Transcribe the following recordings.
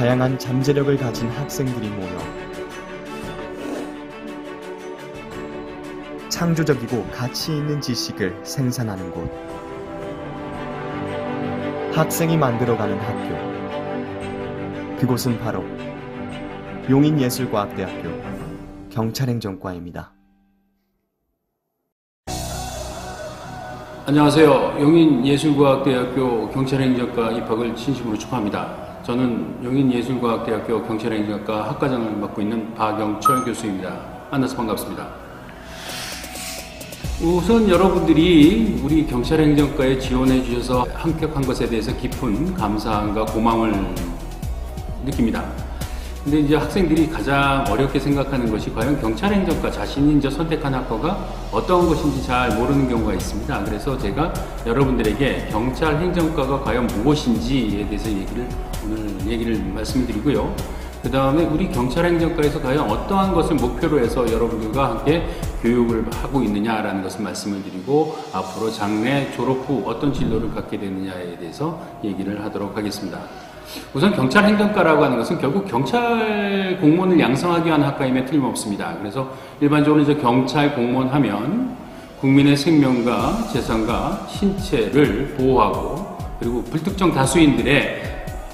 다양한 잠재력을 가진 학생들이 모여 창조적이고 가치 있는 지식을 생산하는 곳, 학생이 만들어가는 학교, 그곳은 바로 용인예술과학대학교 경찰행정과입니다. 안녕하세요. 용인예술과학대학교 경찰행정과 입학을 진심으로 축하합니다. 저는 용인예술과학대학교 경찰행정과 학과장을 맡고 있는 박영철 교수입니다. 만나서 반갑습니다. 우선 여러분들이 우리 경찰행정과에 지원해 주셔서 합격한 것에 대해서 깊은 감사함과 고마움을 느낍니다. 근데 이제 학생들이 가장 어렵게 생각하는 것이 과연 경찰행정과 자신이 이제 선택한 학과가 어떤 것인지 잘 모르는 경우가 있습니다. 그래서 제가 여러분들에게 경찰행정과가 과연 무엇인지에 대해서 얘기를 말씀드리고요. 그 다음에 우리 경찰행정과에서 과연 어떠한 것을 목표로 해서 여러분들과 함께 교육을 하고 있느냐라는 것을 말씀을 드리고 앞으로 장래 졸업 후 어떤 진로를 갖게 되느냐에 대해서 얘기를 하도록 하겠습니다. 우선 경찰행정과라고 하는 것은 결국 경찰 공무원을 양성하기 위한 학과임에 틀림없습니다. 그래서 일반적으로 이제 경찰 공무원 하면 국민의 생명과 재산과 신체를 보호하고 그리고 불특정 다수인들의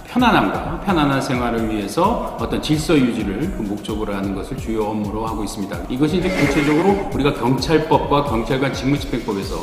편안한 생활을 위해서 어떤 질서 유지를 목적으로 하는 것을 주요 업무로 하고 있습니다. 이것이 이제 구체적으로 우리가 경찰법과 경찰관 직무집행법에서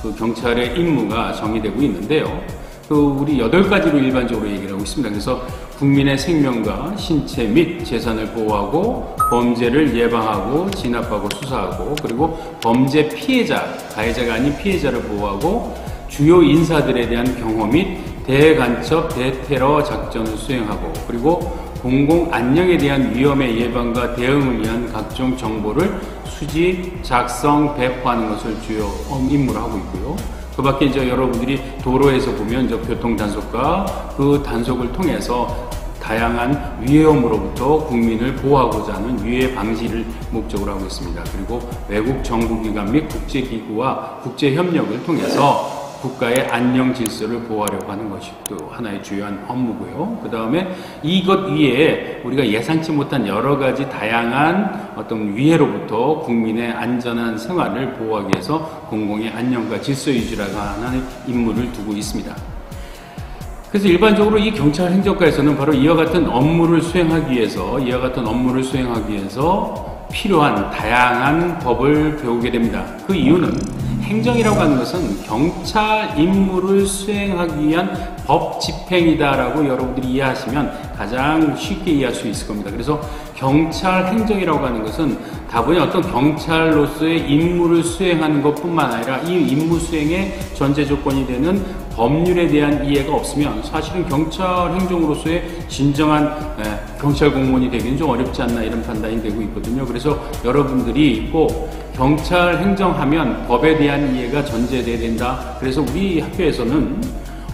그 경찰의 임무가 정의되고 있는데요. 우리 8가지로 일반적으로 얘기를 하고 있습니다. 그래서 국민의 생명과 신체 및 재산을 보호하고 범죄를 예방하고 진압하고 수사하고 그리고 범죄 피해자, 가해자가 아닌 피해자를 보호하고 주요 인사들에 대한 경호 및 대간첩, 대테러 작전을 수행하고 그리고 공공 안녕에 대한 위험의 예방과 대응을 위한 각종 정보를 수집, 작성, 배포하는 것을 주요 임무로 하고 있고요. 그 밖에 이제 여러분들이 도로에서 보면 이제 교통 단속과 그 단속을 통해서 다양한 위험으로부터 국민을 보호하고자 하는 위해 방지를 목적으로 하고 있습니다. 그리고 외국 정부기관 및 국제기구와 국제협력을 통해서 국가의 안녕 질서를 보호하려고 하는 것이 또 하나의 주요한 업무고요. 그 다음에 이것 위에 우리가 예상치 못한 여러 가지 다양한 어떤 위해로부터 국민의 안전한 생활을 보호하기 위해서 공공의 안녕과 질서 유지라고 하는 임무를 두고 있습니다. 그래서 일반적으로 이 경찰행정과에서는 바로 이와 같은 업무를 수행하기 위해서 필요한 다양한 법을 배우게 됩니다. 그 이유는 행정이라고 하는 것은 경찰 임무를 수행하기 위한 법 집행이다라고 여러분들이 이해하시면 가장 쉽게 이해할 수 있을 겁니다. 그래서 경찰 행정이라고 하는 것은 다분히 어떤 경찰로서의 임무를 수행하는 것뿐만 아니라 이 임무 수행의 전제 조건이 되는 법률에 대한 이해가 없으면 사실은 경찰 행정으로서의 진정한 경찰 공무원이 되기는 좀 어렵지 않나 이런 판단이 되고 있거든요. 그래서 여러분들이 꼭 경찰 행정하면 법에 대한 이해가 전제돼야 된다. 그래서 우리 학교에서는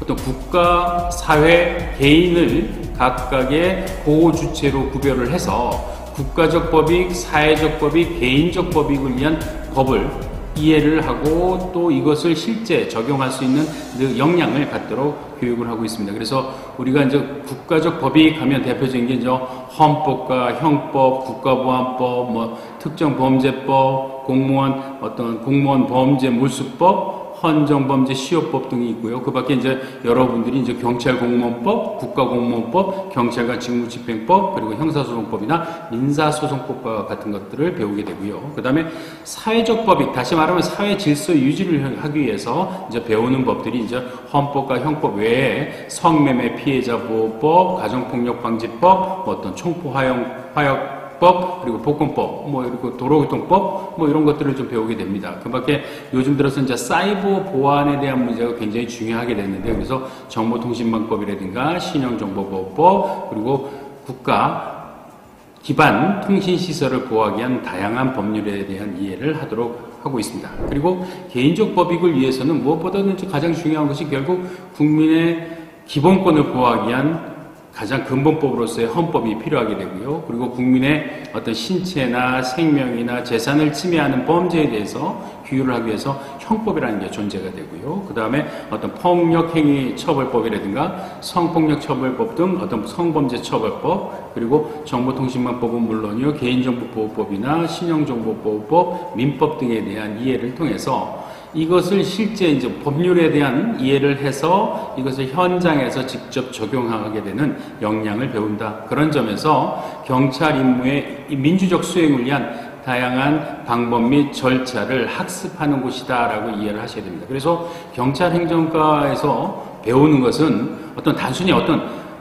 어떤 국가, 사회, 개인을 각각의 보호 주체로 구별을 해서 국가적 법익, 사회적 법익, 개인적 법익을 위한 법을 이해를 하고 또 이것을 실제 적용할 수 있는 그 역량을 갖도록 교육을 하고 있습니다. 그래서 우리가 이제 국가적 법익 하면 대표적인 게 이제 헌법과 형법, 국가보안법, 특정범죄법, 공무원 범죄 몰수법, 헌정범죄 시효법 등이 있고요. 그 밖에 이제 여러분들이 이제 경찰공무원법, 국가공무원법, 경찰관 직무집행법, 그리고 형사소송법이나 민사소송법 같은 것들을 배우게 되고요. 그 다음에 사회적 법익, 다시 말하면 사회 질서 유지를 하기 위해서 이제 배우는 법들이 이제 헌법과 형법 외에 성매매 피해자 보호법, 가정폭력 방지법, 어떤 총포 화약 법, 그리고 복권법, 그리고 도로교통법, 이런 것들을 좀 배우게 됩니다. 그 밖에 요즘 들어서 이제 사이버 보안에 대한 문제가 굉장히 중요하게 됐는데, 그래서 정보통신망법이라든가 신용정보보호법, 그리고 국가 기반 통신시설을 보호하기 위한 다양한 법률에 대한 이해를 하도록 하고 있습니다. 그리고 개인적 법익을 위해서는 무엇보다는 가장 중요한 것이 결국 국민의 기본권을 보호하기 위한 가장 근본법으로서의 헌법이 필요하게 되고요. 그리고 국민의 어떤 신체나 생명이나 재산을 침해하는 범죄에 대해서 규율을 하기 위해서 형법이라는 게 존재가 되고요. 그 다음에 어떤 폭력행위 처벌법이라든가 성폭력 처벌법 등 어떤 성범죄 처벌법, 그리고 정보통신망법은 물론이요, 개인정보보호법이나 신용정보보호법, 민법 등에 대한 이해를 통해서 이것을 실제 이제 법률에 대한 이해를 해서 이것을 현장에서 직접 적용하게 되는 역량을 배운다. 그런 점에서 경찰 임무의 민주적 수행을 위한 다양한 방법 및 절차를 학습하는 곳이다라고 이해를 하셔야 됩니다. 그래서 경찰 행정과에서 배우는 것은 단순히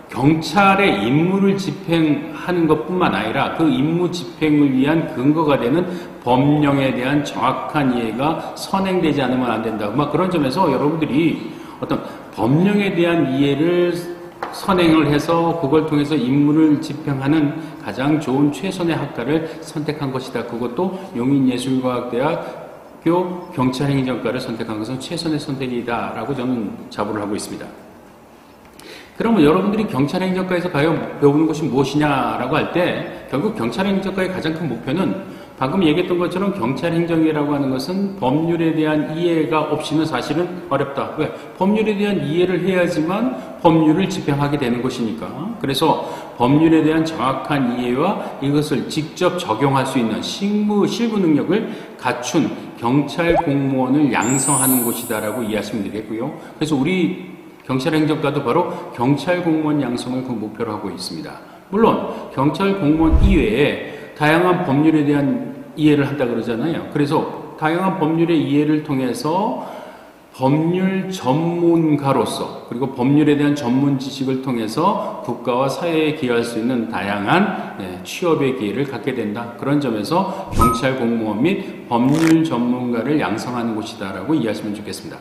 경찰의 임무를 집행하는 것뿐만 아니라 그 임무 집행을 위한 근거가 되는 법령에 대한 정확한 이해가 선행되지 않으면 안 된다. 그런 점에서 여러분들이 법령에 대한 이해를 선행을 해서 그걸 통해서 임무를 집행하는 가장 좋은 최선의 학과를 선택한 것이다. 그것도 용인예술과학대학교 경찰행정과를 선택한 것은 최선의 선택이다라고 저는 자부를 하고 있습니다. 그러면 여러분들이 경찰행정과에서 과연 배우는 것이 무엇이냐라고 할 때 결국 경찰행정과의 가장 큰 목표는 방금 얘기했던 것처럼 경찰행정이라고 하는 것은 법률에 대한 이해가 없이는 사실은 어렵다. 왜? 법률에 대한 이해를 해야지만 법률을 집행하게 되는 것이니까. 그래서 법률에 대한 정확한 이해와 이것을 직접 적용할 수 있는 실무 능력을 갖춘 경찰 공무원을 양성하는 곳이다라고 이해하시면 되겠고요. 그래서 우리 경찰행정과도 바로 경찰 공무원 양성을 그 목표로 하고 있습니다. 물론 경찰 공무원 이외에 다양한 법률에 대한 이해를 한다 그러잖아요. 그래서 다양한 법률의 이해를 통해서 법률 전문가로서 그리고 법률에 대한 전문 지식을 통해서 국가와 사회에 기여할 수 있는 다양한 취업의 기회를 갖게 된다. 그런 점에서 경찰 공무원 및 법률 전문가를 양성하는 곳이다라고 이해하시면 좋겠습니다.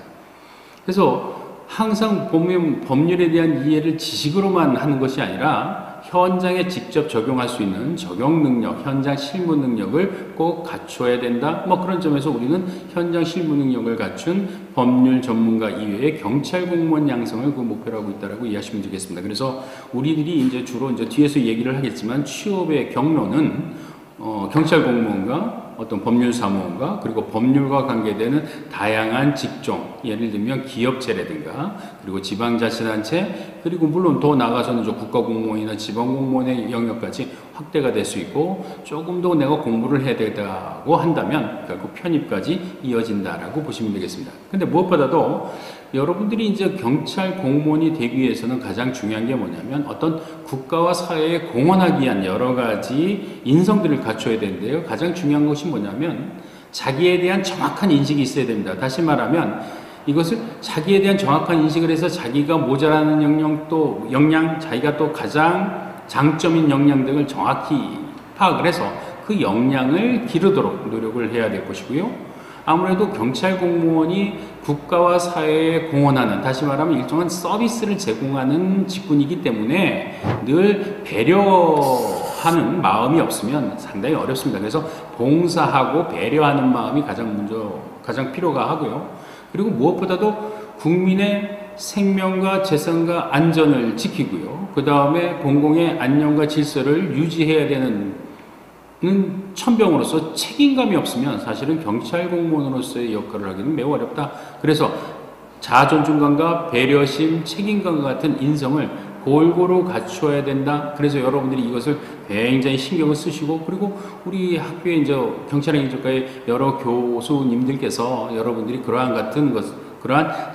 그래서 항상 보면 법률에 대한 이해를 지식으로만 하는 것이 아니라 현장에 직접 적용할 수 있는 적용 능력, 현장 실무 능력을 꼭 갖춰야 된다. 그런 점에서 우리는 현장 실무 능력을 갖춘 법률 전문가 이외에 경찰 공무원 양성을 그 목표로 하고 있다라고 이해하시면 되겠습니다. 그래서 우리들이 이제 주로 뒤에서 얘기를 하겠지만 취업의 경로는 경찰 공무원과 법률사무원과 그리고 법률과 관계되는 다양한 직종, 예를 들면 기업체라든가 그리고 지방자치단체, 그리고 물론 더 나아가서는 국가공무원이나 지방공무원의 영역까지 확대가 될 수 있고, 조금 더 내가 공부를 해야 된다고 한다면 결국 편입까지 이어진다라고 보시면 되겠습니다. 근데 무엇보다도 여러분들이 이제 경찰 공무원이 되기 위해서는 가장 중요한 게 뭐냐면 국가와 사회에 공헌하기 위한 여러 가지 인성들을 갖춰야 되는데요. 가장 중요한 것이 뭐냐면 자기에 대한 정확한 인식이 있어야 됩니다. 다시 말하면 이것을 자기에 대한 정확한 인식을 해서 자기가 모자라는 역량, 자기가 또 가장 장점인 역량 등을 정확히 파악을 해서 그 역량을 기르도록 노력을 해야 될 것이고요. 아무래도 경찰 공무원이 국가와 사회에 공헌하는, 다시 말하면 일정한 서비스를 제공하는 직군이기 때문에 늘 배려하는 마음이 없으면 상당히 어렵습니다. 그래서 봉사하고 배려하는 마음이 가장 필요가 하고요. 그리고 무엇보다도 국민의 생명과 재산과 안전을 지키고요. 그 다음에 공공의 안녕과 질서를 유지해야 되는 천병으로서 책임감이 없으면 사실은 경찰 공무원으로서의 역할을 하기는 매우 어렵다. 그래서 자존중감과 배려심, 책임감 같은 인성을 골고루 갖추어야 된다. 그래서 여러분들이 이것을 굉장히 신경을 쓰시고, 그리고 우리 학교에 이제 경찰행정과의 여러 교수님들께서 여러분들이 그러한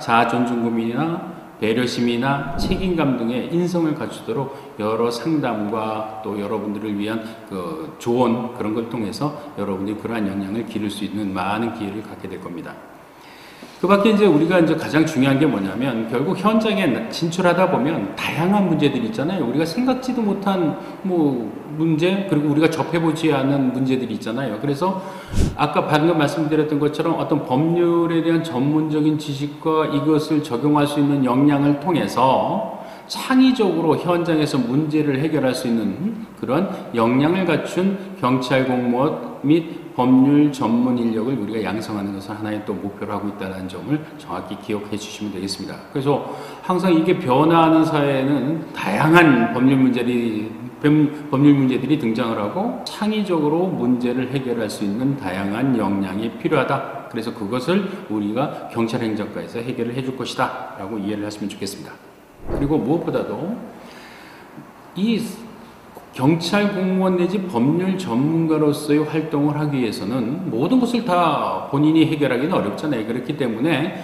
자존중감이나 배려심이나 책임감 등의 인성을 갖추도록 여러 상담과 또 여러분들을 위한 조언, 그런 걸 통해서 여러분들이 그러한 역량을 기를 수 있는 많은 기회를 갖게 될 겁니다. 그 밖에 우리가 가장 중요한 게 뭐냐면, 결국 현장에 진출하다 보면 다양한 문제들이 있잖아요. 우리가 생각지도 못한 문제, 그리고 우리가 접해보지 않은 문제들이 있잖아요. 그래서 아까 방금 말씀드렸던 것처럼 법률에 대한 전문적인 지식과 이것을 적용할 수 있는 역량을 통해서 창의적으로 현장에서 문제를 해결할 수 있는 그런 역량을 갖춘 경찰 공무원 및 법률 전문 인력을 우리가 양성하는 것을 하나의 또 목표로 하고 있다는 점을 정확히 기억해 주시면 되겠습니다. 그래서 항상 이게 변화하는 사회에는 다양한 법률 문제들이 등장을 하고 창의적으로 문제를 해결할 수 있는 다양한 역량이 필요하다. 그래서 그것을 우리가 경찰행정과에서 해결을 해줄 것이다 라고 이해를 하시면 좋겠습니다. 그리고 무엇보다도 이 경찰 공무원 내지 법률 전문가로서의 활동을 하기 위해서는 모든 것을 다 본인이 해결하기는 어렵잖아요. 그렇기 때문에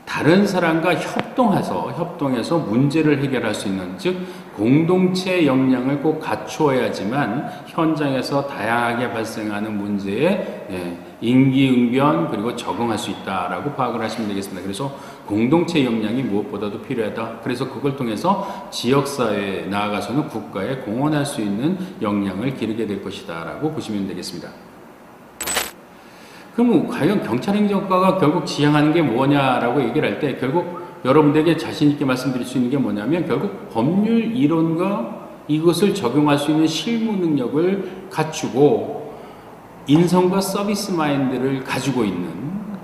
다른 사람과 협동해서 문제를 해결할 수 있는, 즉 공동체 역량을 꼭 갖추어야지만 현장에서 다양하게 발생하는 문제에 임기응변 그리고 적응할 수 있다라고 파악을 하시면 되겠습니다. 그래서 공동체 역량이 무엇보다도 필요하다. 그래서 그걸 통해서 지역사회에 나아가서는 국가에 공헌할 수 있는 역량을 기르게 될 것이다 라고 보시면 되겠습니다. 그럼 과연 경찰행정과가 결국 지향하는 게 뭐냐라고 얘기를 할 때 결국 여러분들에게 자신 있게 말씀드릴 수 있는 게 뭐냐면 결국 법률 이론과 이것을 적용할 수 있는 실무 능력을 갖추고 인성과 서비스 마인드를 가지고 있는,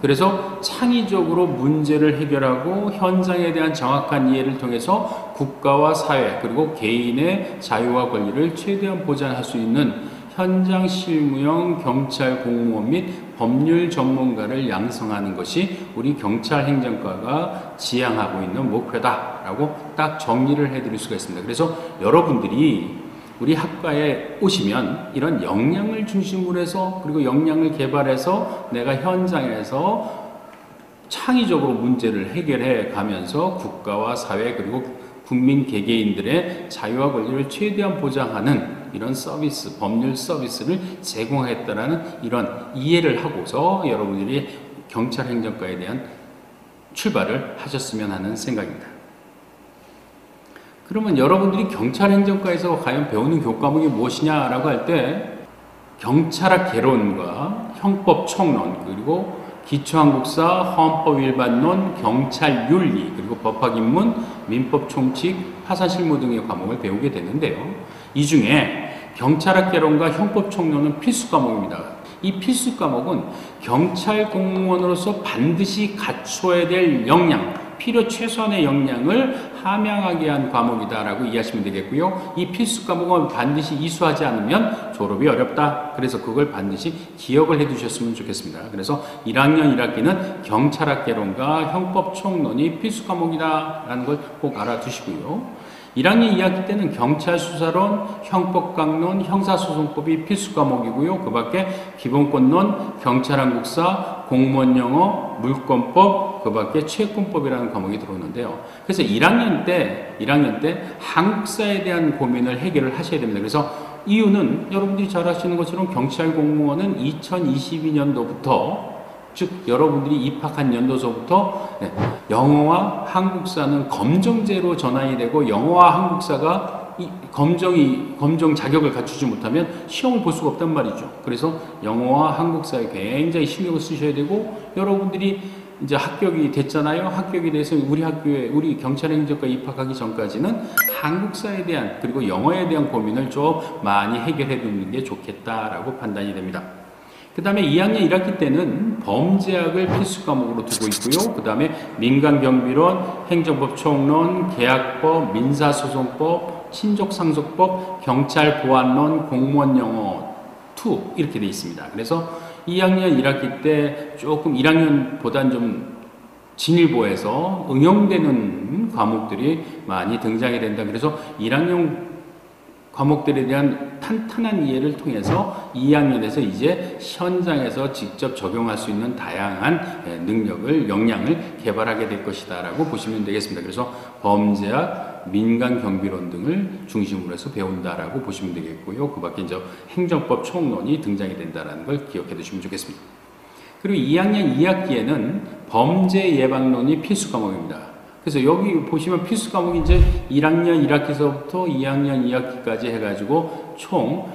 그래서 창의적으로 문제를 해결하고 현장에 대한 정확한 이해를 통해서 국가와 사회 그리고 개인의 자유와 권리를 최대한 보장할 수 있는 현장 실무형 경찰 공무원 및 법률 전문가를 양성하는 것이 우리 경찰행정과가 지향하고 있는 목표다라고 딱 정리를 해드릴 수가 있습니다. 그래서 여러분들이 우리 학과에 오시면 이런 역량을 중심으로 해서 그리고 역량을 개발해서 내가 현장에서 창의적으로 문제를 해결해 가면서 국가와 사회 그리고 국민 개개인들의 자유와 권리를 최대한 보장하는 이런 서비스, 법률 서비스를 제공하겠다라는 이런 이해를 하고서 여러분들이 경찰행정과에 대한 출발을 하셨으면 하는 생각입니다. 그러면 여러분들이 경찰행정과에서 과연 배우는 교과목이 무엇이냐라고 할 때 경찰학 개론과 형법 총론 그리고 기초한국사, 헌법일반론, 경찰윤리, 그리고 법학입문, 민법총칙, 파산실무 등의 과목을 배우게 되는데요. 이 중에 경찰학 개론과 형법총론은 필수 과목입니다. 이 필수 과목은 경찰 공무원으로서 반드시 갖춰야 될 역량, 필요 최소한의 역량을 함양하게 한 과목이다라고 이해하시면 되겠고요. 이 필수 과목은 반드시 이수하지 않으면 졸업이 어렵다. 그래서 그걸 반드시 기억을 해두셨으면 좋겠습니다. 그래서 1학년 1학기는 경찰학 개론과 형법 총론이 필수 과목이다라는 걸 꼭 알아두시고요. 1학년 2학기 때는 경찰 수사론, 형법 강론, 형사소송법이 필수 과목이고요. 그 밖에 기본권론, 경찰 한국사, 공무원 영어, 물권법, 그 밖에 채권법이라는 과목이 들어오는데요. 그래서 1학년 때 한국사에 대한 고민을 해결을 하셔야 됩니다. 그래서 이유는 여러분들이 잘 아시는 것처럼 경찰 공무원은 2022년도부터 즉 여러분들이 입학한 연도서부터 영어와 한국사는 검정제로 전환이 되고 영어와 한국사가 검정 자격을 갖추지 못하면 시험을 볼 수가 없단 말이죠. 그래서 영어와 한국사에 굉장히 신경을 쓰셔야 되고 여러분들이 이제 합격이 됐잖아요. 합격이 돼서 우리 경찰행정과 입학하기 전까지는 한국사에 대한 그리고 영어에 대한 고민을 좀 많이 해결해 두는 게 좋겠다라고 판단이 됩니다. 그 다음에 2학년 1학기 때는 범죄학을 필수 과목으로 두고 있고요. 그 다음에 민간경비론, 행정법 총론, 계약법, 민사소송법, 친족상속법, 경찰보안론, 공무원영어 2 이렇게 되어 있습니다. 그래서 2학년 1학기 때 조금 1학년보다는 좀 진일보해서 응용되는 과목들이 많이 등장이 된다. 그래서 1학년 과목들에 대한 탄탄한 이해를 통해서 2학년에서 이제 현장에서 직접 적용할 수 있는 다양한 능력을, 역량을 개발하게 될 것이다 라고 보시면 되겠습니다. 그래서 범죄학, 민간경비론 등을 중심으로 해서 배운다라고 보시면 되겠고요. 그 밖에 이제 행정법 총론이 등장이 된다는 걸 기억해 두시면 좋겠습니다. 그리고 2학년 2학기에는 범죄 예방론이 필수 과목입니다. 그래서 여기 보시면 필수 과목이 이제 1학년 1학기서부터 2학년 2학기까지 해가지고 총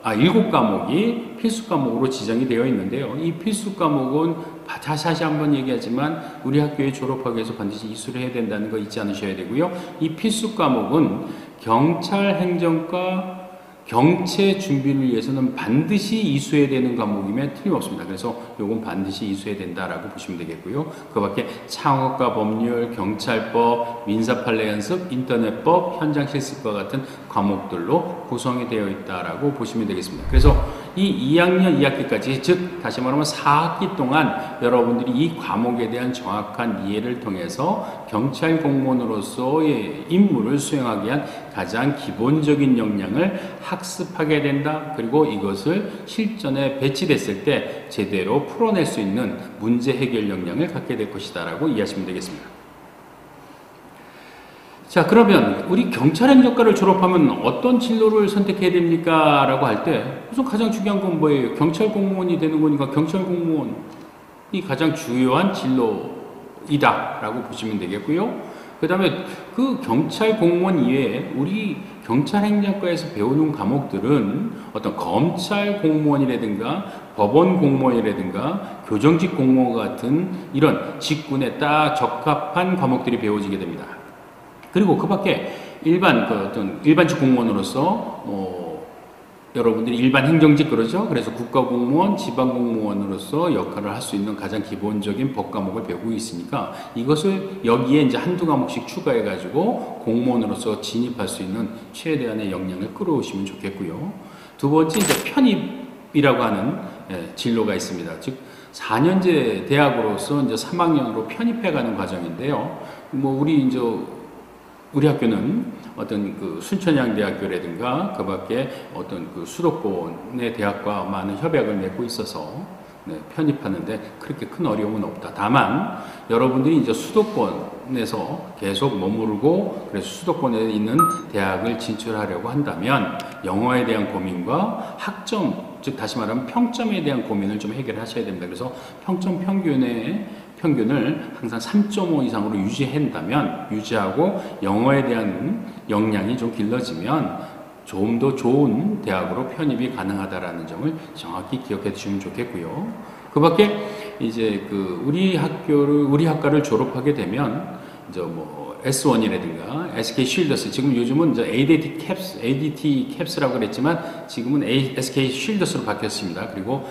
7과목이 필수 과목으로 지정이 되어 있는데요. 이 필수 과목은 다시 한번 얘기하지만 우리 학교에 졸업하기 위해서 반드시 이수를 해야 된다는 거 잊지 않으셔야 되고요. 이 필수 과목은 경찰 행정과 경체 준비를 위해서는 반드시 이수해야 되는 과목이면 틀림없습니다. 그래서 요건 반드시 이수해야 된다라고 보시면 되겠고요. 그 밖에 창업과 법률, 경찰법, 민사판례 연습, 인터넷법, 현장 실습과 같은 과목들로 구성이 되어 있다라고 보시면 되겠습니다. 그래서 이 2학년 2학기까지, 즉 다시 말하면 4학기 동안 여러분들이 이 과목에 대한 정확한 이해를 통해서 경찰 공무원으로서의 임무를 수행하기 위한 가장 기본적인 역량을 학습하게 된다. 그리고 이것을 실전에 배치됐을 때 제대로 풀어낼 수 있는 문제 해결 역량을 갖게 될 것이다 라고 이해하시면 되겠습니다. 자, 그러면 우리 경찰행정과를 졸업하면 어떤 진로를 선택해야 됩니까? 라고 할 때 우선 가장 중요한 건 뭐예요? 경찰 공무원이 되는 거니까 경찰 공무원이 가장 주요한 진로이다 라고 보시면 되겠고요. 그 다음에 그 경찰 공무원 이외에 우리 경찰행정과에서 배우는 과목들은 어떤 검찰 공무원이라든가 법원 공무원이라든가 교정직 공무원 같은 이런 직군에 딱 적합한 과목들이 배워지게 됩니다. 그리고 그 밖에 일반직 공무원으로서 여러분들이 일반 행정직 그러죠. 그래서 국가공무원, 지방공무원으로서 역할을 할 수 있는 가장 기본적인 법과목을 배우고 있으니까 이것을 여기에 이제 한두 과목씩 추가해가지고 공무원으로서 진입할 수 있는 최대한의 역량을 끌어오시면 좋겠고요. 두 번째 이제 편입이라고 하는 진로가 있습니다. 즉 4년제 대학으로서 이제 3학년으로 편입해가는 과정인데요. 우리 학교는 어떤 그 순천향대학교라든가 그 밖에 어떤 그 수도권의 대학과 많은 협약을 맺고 있어서 편입하는데 그렇게 큰 어려움은 없다. 다만 여러분들이 이제 수도권에서 계속 머무르고 그래서 수도권에 있는 대학을 진출하려고 한다면 영어에 대한 고민과 학점, 즉 다시 말하면 평점에 대한 고민을 좀 해결하셔야 됩니다. 그래서 평점 평균을 항상 3.5 이상으로 유지하고 영어에 대한 역량이 좀 길러지면 좀 더 좋은 대학으로 편입이 가능하다라는 점을 정확히 기억해 주시면 좋겠고요. 그 밖에 이제 우리 학과를 졸업하게 되면 이제 S1이라든가 SK 쉴더스, 지금 요즘은 이제 ADT 캡스라고 그랬지만 지금은 SK 쉴더스로 바뀌었습니다. 그리고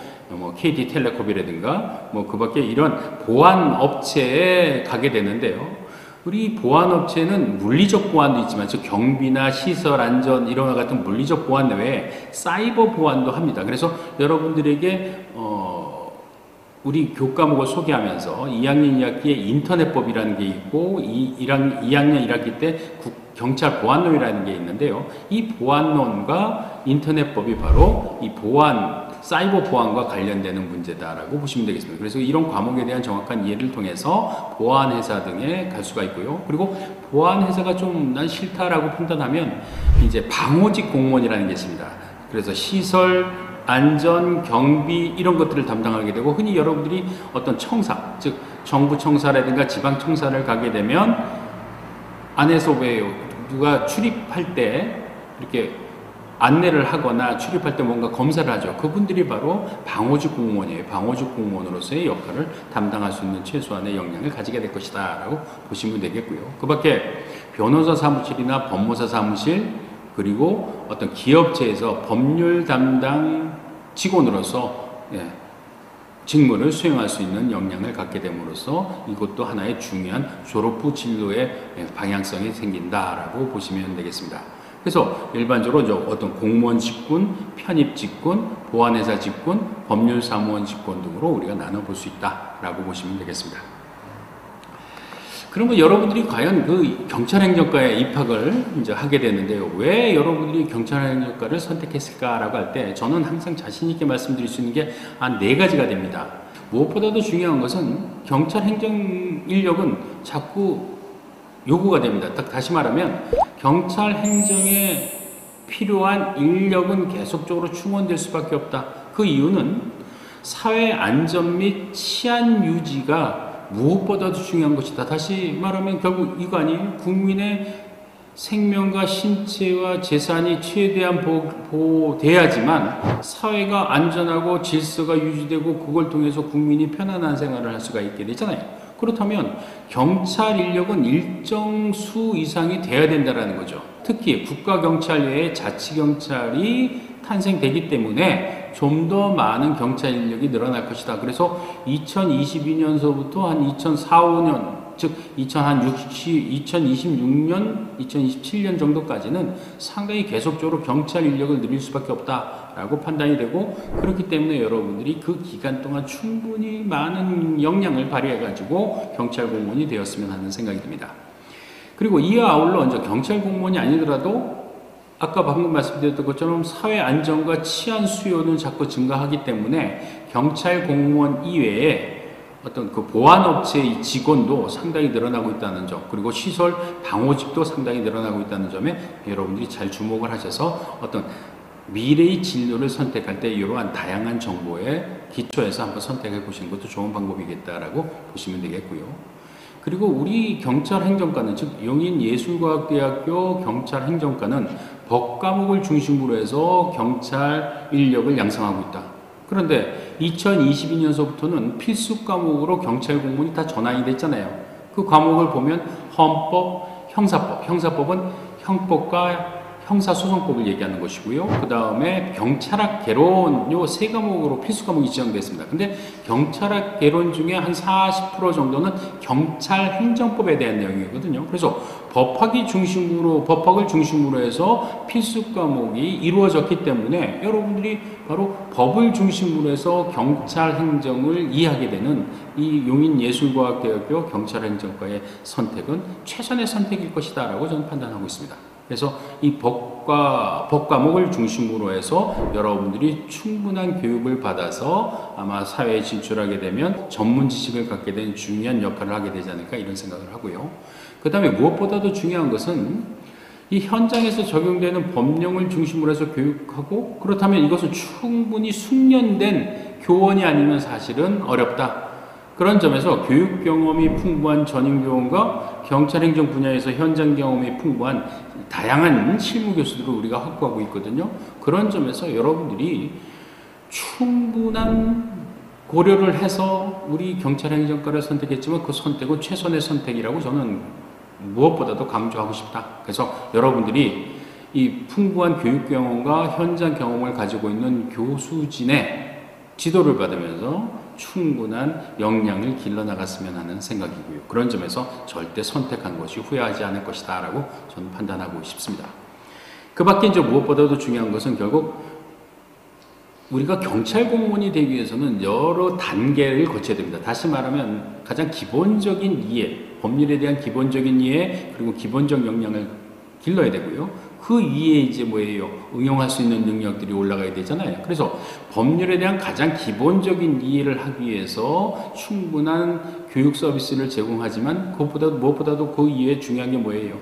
KT 텔레콤이라든가 그 밖에 이런 보안 업체에 가게 되는데요. 우리 보안 업체는 물리적 보안도 있지만 즉 경비나 시설 안전 이런 같은 물리적 보안 외에 사이버 보안도 합니다. 그래서 여러분들에게 우리 교과목을 소개하면서 2학년 2학기에 인터넷법이라는 게 있고 2학년 1학기 때 경찰 보안론이라는 게 있는데요. 이 보안론과 인터넷법이 바로 이 사이버 보안과 관련되는 문제다라고 보시면 되겠습니다. 그래서 이런 과목에 대한 정확한 이해를 통해서 보안회사 등에 갈 수가 있고요. 그리고 보안회사가 좀 난 싫다라고 판단하면 이제 방호직 공무원이라는 게 있습니다. 그래서 시설, 안전, 경비 이런 것들을 담당하게 되고 흔히 여러분들이 어떤 청사, 즉 정부 청사라든가 지방 청사를 가게 되면 안에서 왜 누가 출입할 때 이렇게 안내를 하거나 출입할 때 뭔가 검사를 하죠. 그분들이 바로 방호직 공무원이에요. 방호직 공무원으로서의 역할을 담당할 수 있는 최소한의 역량을 가지게 될 것이다 라고 보시면 되겠고요. 그 밖에 변호사 사무실이나 법무사 사무실 그리고 어떤 기업체에서 법률 담당 직원으로서 직무를 수행할 수 있는 역량을 갖게 됨으로써 이것도 하나의 중요한 졸업 후 진로의 방향성이 생긴다라고 보시면 되겠습니다. 그래서 일반적으로 어떤 공무원 직군, 편입 직군, 보안회사 직군, 법률사무원 직군 등으로 우리가 나눠볼 수 있다라고 보시면 되겠습니다. 그러면 여러분들이 과연 그 경찰행정과에 입학을 이제 하게 되는데요. 왜 여러분들이 경찰행정과를 선택했을까라고 할 때 저는 항상 자신있게 말씀드릴 수 있는 게 한 4가지가 됩니다. 무엇보다도 중요한 것은 경찰행정 인력은 자꾸 요구가 됩니다. 다시 말하면 경찰 행정에 필요한 인력은 계속적으로 충원될 수밖에 없다. 그 이유는 사회 안전 및 치안 유지가 무엇보다도 중요한 것이다. 다시 말하면 결국 이거 아니에요? 국민의 생명과 신체와 재산이 최대한 보호돼야지만 사회가 안전하고 질서가 유지되고 그걸 통해서 국민이 편안한 생활을 할 수가 있게 되잖아요. 그렇다면 경찰 인력은 일정 수 이상이 돼야 된다는 거죠. 특히 국가경찰 외에 자치경찰이 탄생되기 때문에 좀 더 많은 경찰 인력이 늘어날 것이다. 그래서 2022년서부터 한 2004, 5년 즉 2026년, 2027년 정도까지는 상당히 계속적으로 경찰 인력을 늘릴 수밖에 없다라고 판단이 되고, 그렇기 때문에 여러분들이 그 기간 동안 충분히 많은 역량을 발휘해가지고 경찰 공무원이 되었으면 하는 생각이 듭니다. 그리고 이와 아울러 이제 경찰 공무원이 아니더라도 아까 방금 말씀드렸던 것처럼 사회 안정과 치안 수요는 자꾸 증가하기 때문에 경찰 공무원 이외에 어떤 그 보안업체의 직원도 상당히 늘어나고 있다는 점, 그리고 시설 방호직도 상당히 늘어나고 있다는 점에 여러분들이 잘 주목을 하셔서 어떤 미래의 진로를 선택할 때 이러한 다양한 정보에 기초해서 한번 선택해 보시는 것도 좋은 방법이겠다라고 보시면 되겠고요. 그리고 우리 경찰행정과는, 즉 용인예술과학대학교 경찰행정과는 법과목을 중심으로 해서 경찰 인력을 양성하고 있다. 그런데 2022년서부터는 필수 과목으로 경찰 공무원이 다 전환이 됐잖아요. 그 과목을 보면 헌법, 형사법, 형사법은 형법과 형사소송법을 얘기하는 것이고요. 그 다음에 경찰학 개론, 요 세 과목으로 필수 과목이 지정됐습니다. 근데 경찰학 개론 중에 한 40% 정도는 경찰 행정법에 대한 내용이거든요. 그래서 법학을 중심으로 해서 필수 과목이 이루어졌기 때문에 여러분들이 바로 법을 중심으로 해서 경찰 행정을 이해하게 되는 이 용인예술과학대학교 경찰행정과의 선택은 최선의 선택일 것이다 라고 저는 판단하고 있습니다. 그래서 이 법 과목을 중심으로 해서 여러분들이 충분한 교육을 받아서 아마 사회에 진출하게 되면 전문 지식을 갖게 된 중요한 역할을 하게 되지 않을까, 이런 생각을 하고요. 그 다음에 무엇보다도 중요한 것은 이 현장에서 적용되는 법령을 중심으로 해서 교육하고, 그렇다면 이것을 충분히 숙련된 교원이 아니면 사실은 어렵다. 그런 점에서 교육 경험이 풍부한 전임 교원과 경찰 행정 분야에서 현장 경험이 풍부한 다양한 실무 교수들을 우리가 확보하고 있거든요. 그런 점에서 여러분들이 충분한 고려를 해서 우리 경찰 행정과를 선택했지만 그 선택은 최선의 선택이라고 저는 무엇보다도 강조하고 싶다. 그래서 여러분들이 이 풍부한 교육 경험과 현장 경험을 가지고 있는 교수진의 지도를 받으면서 충분한 역량을 길러나갔으면 하는 생각이고요. 그런 점에서 절대 선택한 것이 후회하지 않을 것이다 라고 저는 판단하고 싶습니다. 그 밖에 이제 무엇보다도 중요한 것은 결국 우리가 경찰 공무원이 되기 위해서는 여러 단계를 거쳐야 됩니다. 다시 말하면 가장 기본적인 이해, 법률에 대한 기본적인 이해, 그리고 기본적 역량을 길러야 되고요. 그 위에 이제 뭐예요? 응용할 수 있는 능력들이 올라가야 되잖아요. 그래서 법률에 대한 가장 기본적인 이해를 하기 위해서 충분한 교육 서비스를 제공하지만 무엇보다도 그 이외에 중요한 게 뭐예요?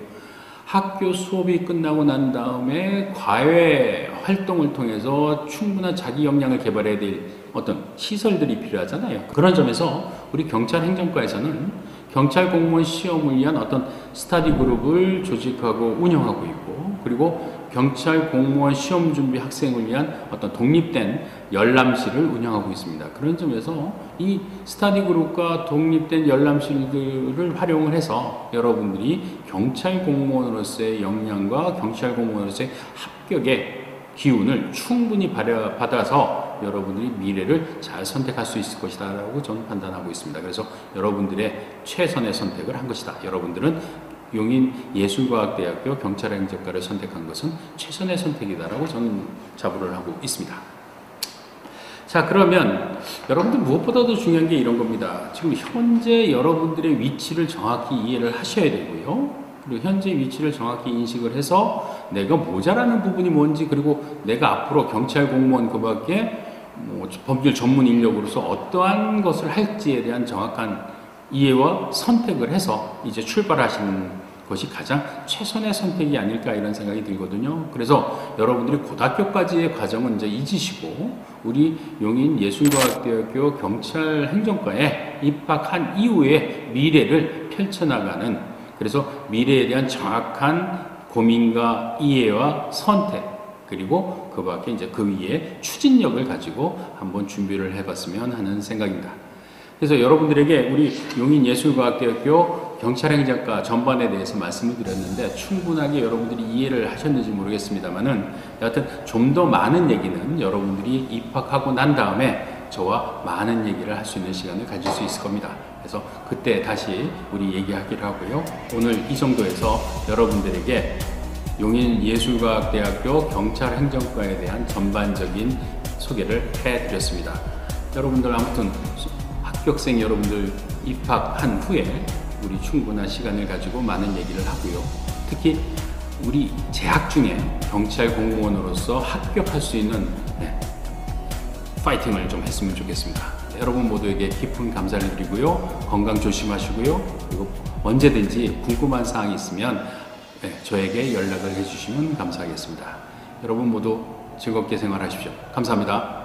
학교 수업이 끝나고 난 다음에 과외 활동을 통해서 충분한 자기 역량을 개발해야 될 어떤 시설들이 필요하잖아요. 그런 점에서 우리 경찰 행정과에서는 경찰 공무원 시험을 위한 어떤 스터디 그룹을 조직하고 운영하고 있고, 그리고 경찰 공무원 시험 준비 학생을 위한 어떤 독립된 열람실을 운영하고 있습니다. 그런 점에서 이 스터디 그룹과 독립된 열람실들을 활용을 해서 여러분들이 경찰 공무원으로서의 역량과 경찰 공무원으로서의 합격의 기운을 충분히 받아서 여러분들이 미래를 잘 선택할 수 있을 것이다 라고 저는 판단하고 있습니다. 그래서 여러분들의 최선의 선택을 한 것이다. 여러분들은 용인예술과학대학교 경찰행정과를 선택한 것은 최선의 선택이다 라고 저는 자부를 하고 있습니다. 자, 그러면 여러분들 무엇보다도 중요한 게 이런 겁니다. 지금 현재 여러분들의 위치를 정확히 이해를 하셔야 되고요. 그리고 현재 위치를 정확히 인식을 해서 내가 모자라는 부분이 뭔지, 그리고 내가 앞으로 경찰 공무원 그 밖에 법률 전문 인력으로서 어떠한 것을 할지에 대한 정확한 이해와 선택을 해서 이제 출발하시는 것이 가장 최선의 선택이 아닐까, 이런 생각이 들거든요. 그래서 여러분들이 고등학교까지의 과정은 이제 잊으시고 우리 용인예술과학대학교 경찰행정과에 입학한 이후에 미래를 펼쳐나가는, 그래서 미래에 대한 정확한 고민과 이해와 선택, 그리고 그 밖에 이제 그 위에 추진력을 가지고 한번 준비를 해봤으면 하는 생각입니다. 그래서 여러분들에게 우리 용인예술과학대학교 경찰행정과 전반에 대해서 말씀을 드렸는데 충분하게 여러분들이 이해를 하셨는지 모르겠습니다만은 여하튼 좀 더 많은 얘기는 여러분들이 입학하고 난 다음에 저와 많은 얘기를 할 수 있는 시간을 가질 수 있을 겁니다. 그래서 그때 다시 우리 얘기하기로 하고요. 오늘 이 정도에서 여러분들에게 용인예술과학대학교 경찰행정과에 대한 전반적인 소개를 해드렸습니다. 여러분들 아무튼 합격생 여러분들 입학한 후에 우리 충분한 시간을 가지고 많은 얘기를 하고요. 특히 우리 재학 중에 경찰 공무원으로서 합격할 수 있는 파이팅을 좀 했으면 좋겠습니다. 여러분 모두에게 깊은 감사를 드리고요. 건강 조심하시고요. 그리고 언제든지 궁금한 사항이 있으면 저에게 연락을 해주시면 감사하겠습니다. 여러분 모두 즐겁게 생활하십시오. 감사합니다.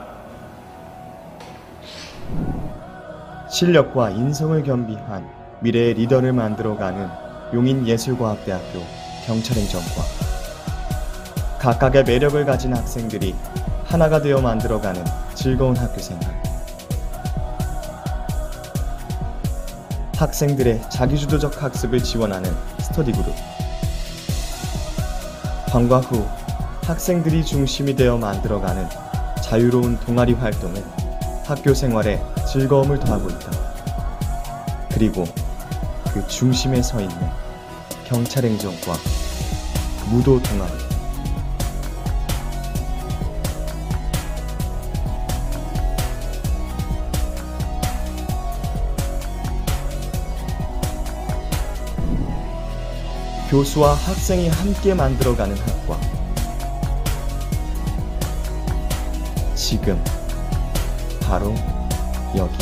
실력과 인성을 겸비한 미래의 리더를 만들어가는 용인예술과학대학교 경찰행정과. 각각의 매력을 가진 학생들이 하나가 되어 만들어가는 즐거운 학교생활. 학생들의 자기주도적 학습을 지원하는 스터디그룹. 방과 후 학생들이 중심이 되어 만들어가는 자유로운 동아리 활동은 학교 생활에 즐거움을 더하고 있다. 그리고 그 중심에 서 있는 경찰행정과 무도 동아리. 교수와 학생이 함께 만들어가는 학과. 지금 바로 여기.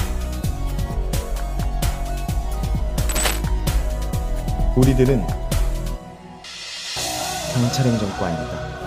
우리들은 경찰행정과입니다.